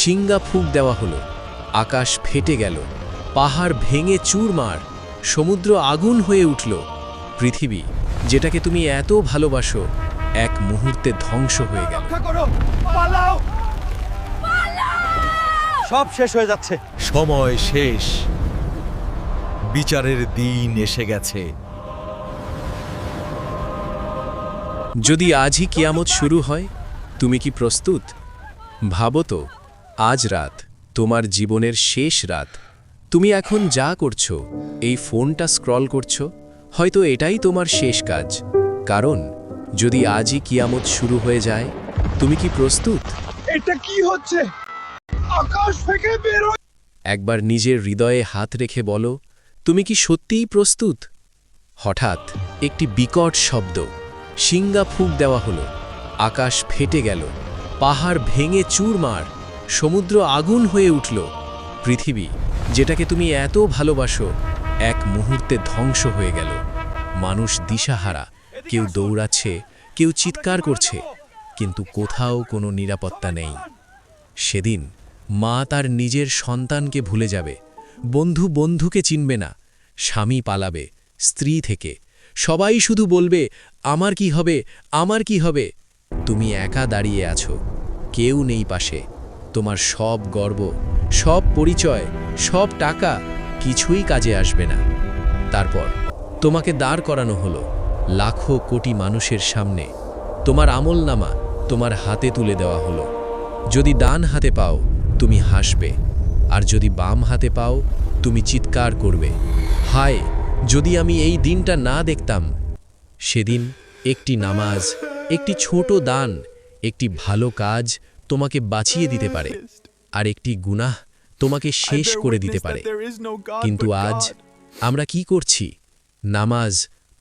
সিঙ্গা ফুঁক দেওয়া হলো, আকাশ ফেটে গেল, পাহাড় ভেঙে চুরমার, সমুদ্র আগুন হয়ে উঠল। পৃথিবী, যেটাকে তুমি এত ভালোবাসো, এক মুহূর্তে ধ্বংস হয়ে গেল। সব শেষ হয়ে যাচ্ছে। সময় শেষ, বিচারের দিন এসে গেছে। যদি আজই কিয়ামত শুরু হয়, তুমি কি প্রস্তুত? ভাবো তো, আজ রাত তোমার জীবনের শেষ রাত। তুমি এখন যা করছো, এই ফোনটা স্ক্রল করছো, হয়তো এটাই তোমার শেষ কাজ। কারণ যদি আজই কিয়ামত শুরু হয়ে যায়, তুমি কি প্রস্তুত? এটা কি হচ্ছে? আকাশ থেকে বের হয়ে একবার নিজের হৃদয়ে হাত রেখে বলো, তুমি কি সত্যিই প্রস্তুত? হঠাৎ একটি বিকট শব্দ, সিঙ্গা ফুঁক দেওয়া হলো, আকাশ ফেটে গেল, পাহাড় ভেঙে চুরমার, সমুদ্র আগুন হয়ে উঠল। পৃথিবী, যেটাকে তুমি এত ভালোবাসো, এক মুহূর্তে ধ্বংস হয়ে গেল। মানুষ দিশাহারা, কেউ দৌড়াচ্ছে, কেউ চিৎকার করছে, কিন্তু কোথাও কোনো নিরাপত্তা নেই। সেদিন মা তার নিজের সন্তানকে ভুলে যাবে, বন্ধু বন্ধুকে চিনবে না, স্বামী পালাবে, স্ত্রী থেকে সবাই শুধু বলবে, আমার কি হবে, আমার কি হবে। তুমি একা দাঁড়িয়ে আছো, কেউ নেই পাশে। তোমার সব গর্ব, সব পরিচয়, সব টাকা কিছুই কাজে আসবে না। তারপর তোমাকে দাঁড় করানো হলো লাখো কোটি মানুষের সামনে। তোমার আমলনামা তোমার হাতে তুলে দেওয়া হলো। যদি ডান হাতে পাও, তুমি হাসবে, আর যদি বাম হাতে পাও, তুমি চিৎকার করবে, হায় যদি আমি এই দিনটা না দেখতাম। সেদিন একটি নামাজ, একটি ছোট দান, একটি ভালো কাজ তোমাকে বাঁচিয়ে দিতে পারে, আর একটি গুনাহ তোমাকে শেষ করে দিতে পারে। কিন্তু আজ আমরা কি করছি? নামাজ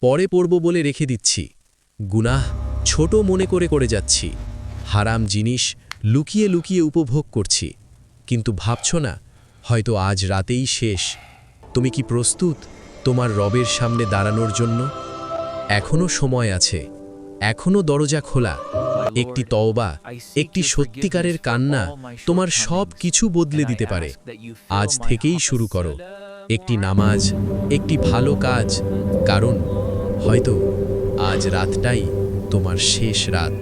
পরে পড়ব বলে রেখে দিচ্ছি, গুনাহ ছোট মনে করে যাচ্ছি, হারাম জিনিস লুকিয়ে লুকিয়ে উপভোগ করছি। কিন্তু ভাবছ না, হয়তো আজ রাতেই শেষ। তুমি কি প্রস্তুত তোমার রবের সামনে দাঁড়ানোর জন্য? এখনো সময় আছে, এখনো দরজা খোলা। একটি তওবা, একটি সত্যিকারের কান্না তোমার সব কিছু বদলে দিতে পারে। আজ থেকেই শুরু করো একটি নামাজ, একটি ভালো কাজ, কারণ হয়তো আজ রাতটাই তোমার শেষ রাত।